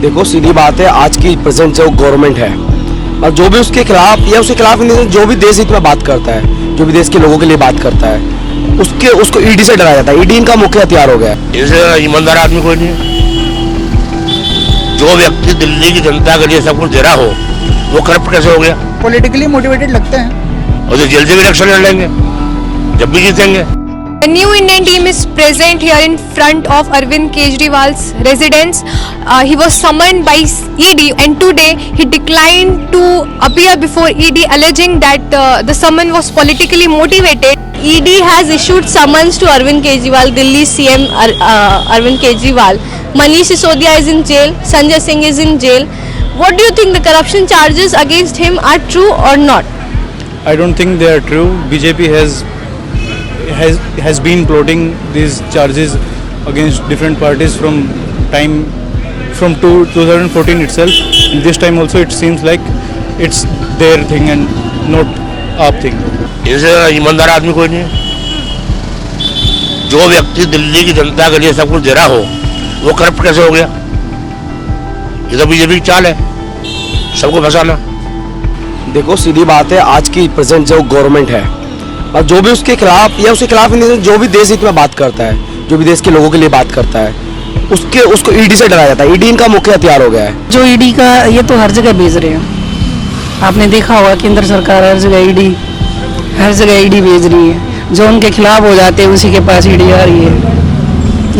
देखो सीधी बात है, आज की प्रेजेंट जो गवर्नमेंट है और जो भी उसके खिलाफ या उसके खिलाफ नहीं, जो भी देश हित में बात करता है, जो भी देश के लोगों के लिए बात करता है, उसको ईडी से डराया जाता है। ईडी इनका मुख्य हथियार हो गया है। इसे ईमानदार आदमी कोई नहीं है। जो व्यक्ति दिल्ली की जनता के लिए सब कुछ दे रहा हो वो करप्ट कैसे हो गया? पॉलिटिकली मोटिवेटेड लगते हैं और जो जेल से भी इलेक्शन लड़ लेंगे जब भी जीतेंगे। The new Indian team is present here in front of Arvind Kejriwal's residence. He was summoned by ED and today he declined to appear before ED, alleging that the summon was politically motivated. ED has issued summons to Arvind Kejriwal, Delhi CM Arvind Kejriwal. Manish Sisodia is in jail, Sanjay Singh is in jail. What do you think, the corruption charges against him are true or not? I don't think they are true. BJP has been floating these charges against different parties from 2014 itself. And this time also it seems like it's their thing and not our thing. इसे ईमानदार आदमी कोई नहीं है। जो व्यक्ति दिल्ली की जनता के लिए सब कुछ दे रहा हो वो करप्ट कैसे हो गया? ये तो बीजेपी की चाल है, सबको फंसाना। देखो सीधी बात है, आज की प्रेजेंट जो गवर्नमेंट है और जो भी उसके खिलाफ या उसके खिलाफ नहीं, जो भी देश हित में बात करता है, जो भी देश के लोगों के लिए बात करता है, उसको ईडी से डराया जाता है। ईडी इनका मुख्य हथियार हो गया है। जो ईडी का ये तो हर जगह भेज रहे हैं। आपने देखा होगा केंद्र सरकार हर जगह ईडी भेज रही है। जो उनके खिलाफ हो जाते हैं उसी के पास ईडी आ रही है।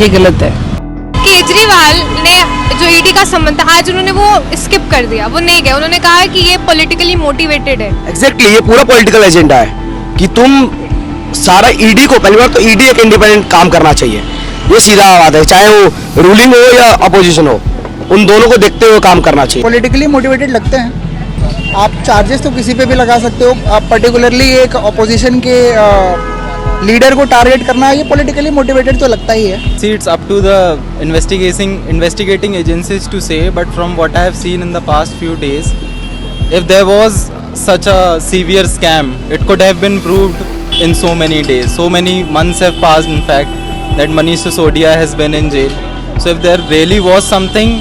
ये गलत है। केजरीवाल ने जो ईडी का सम्मन था आज उन्होंने वो स्किप कर दिया, वो नहीं गए। उन्होंने कहा कि ये पॉलिटिकली मोटिवेटेड है। एग्जैक्टली, ये पूरा पॉलिटिकल एजेंडा है कि तुम सारा ईडी को, पहली बार तो ईडी एक इंडिपेंडेंट काम करना चाहिए, ये सीधा बात है। चाहे वो रूलिंग हो या अपोजिशन हो, उन दोनों को देखते हुए काम करना चाहिए। पॉलिटिकली मोटिवेटेड लगते हैं। आप चार्जेस तो किसी पे भी लगा सकते हो, आप पर्टिकुलरली एक अपोजिशन के लीडर को टारगेट करना, ये पॉलिटिकली मोटिवेटेड तो लगता ही है। See, it's up to the investigating agencies to say, but from what I have seen in the past few days, if there was such a severe scam, it could have been proved in so many days. So many months have passed, in fact, that Manish Sisodia has been in jail. So if there really was something,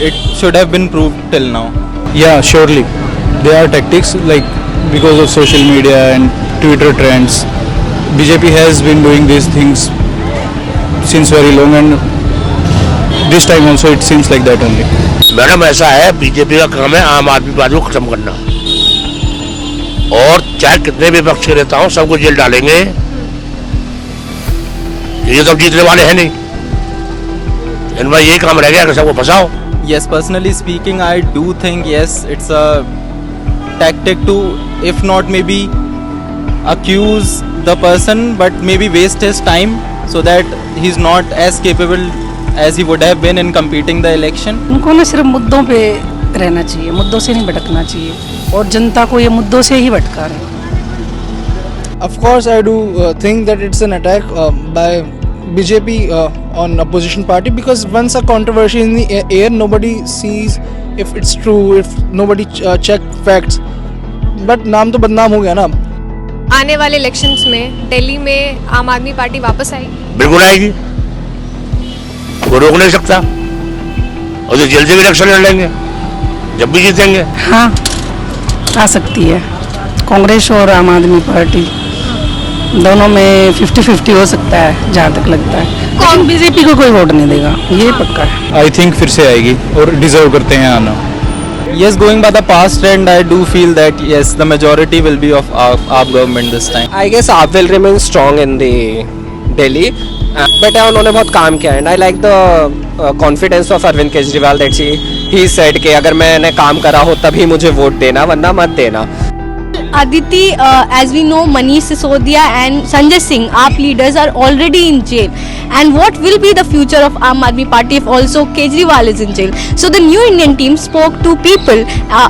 it should have been proved till now. Yeah, surely. There are tactics like because of social media and Twitter trends. BJP has been doing these things since very long and this time also it seems like that only. Madam ऐसा है, BJP का काम है आम आदमी party को खत्म करना, और चाहे कितने भी पक्ष के नेता हो सबको जेल डालेंगे। ये तो जीतने वाले हैं नहीं, इनमें यही काम रह गया कि सबको फंसाओ। Yes, personally speaking, I do think yes, it's a tactic to, if not maybe accuse the person, but maybe waste his time so that he's not as capable as he would have been in competing the election. उनको ना सिर्फ मुद्दों पे रहना चाहिए, मुद्दों से नहीं भटकना चाहिए, और जनता को ये मुद्दों से ही भटका रहे हैं। Of course, I do think that it's an attack by BJP on opposition party, because once a controversy in the air, nobody sees if it's true, if nobody check facts. But नाम तो बदनाम हो गया ना। आने वाले elections में दिल्ली में आम आदमी पार्टी वापस आएगी। बिल्कुल आएगी, कोई रोक नहीं सकता, और जो जेल से भी इलेक्शन लड़ लेंगे जब भी जीतेंगे। हाँ, आ सकती है। कांग्रेस और आम आदमी पार्टी दोनों में 50-50 हो सकता है जहाँ तक लगता है। लेकिन बीजेपी को कोई वोट नहीं देगा, ये पक्का है। I think फिर से आएगी और डिजर्व करते हैं आना। Yes, going by the past trend, I do feel that yes, the majority will be of our government this time. I guess AAP will remain strong in the Delhi, but उन्होंने बहुत काम किया, and I like the confidence of Arvind Kejriwal that he said कि अगर मैंने काम करा हो तभी मुझे वोट देना, वरना मत देना। Aditi, as we know, Manish Sisodia and Sanjay Singh, AAP leaders, are already in jail. And what will be the future of Aam Aadmi Party if also Kejriwal is in jail? So the new Indian team spoke to people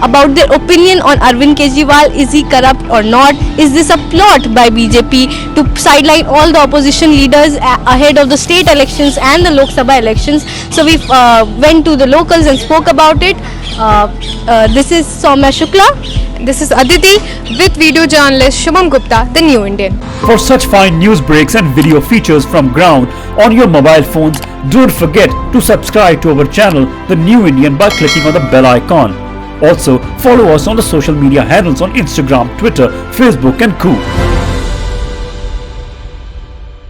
about their opinion on Arvind Kejriwal. Is he corrupt or not? Is this a plot by BJP to sideline all the opposition leaders ahead of the state elections and the Lok Sabha elections? So we went to the locals and spoke about it. This is Soumya Shukla. This is Aditi with video journalist Shubham Gupta, The New Indian. For such fine news breaks and video features from ground on your mobile phones, don't forget to subscribe to our channel The New Indian by clicking on the bell icon. Also, follow us on the social media handles on Instagram, Twitter, Facebook and Co.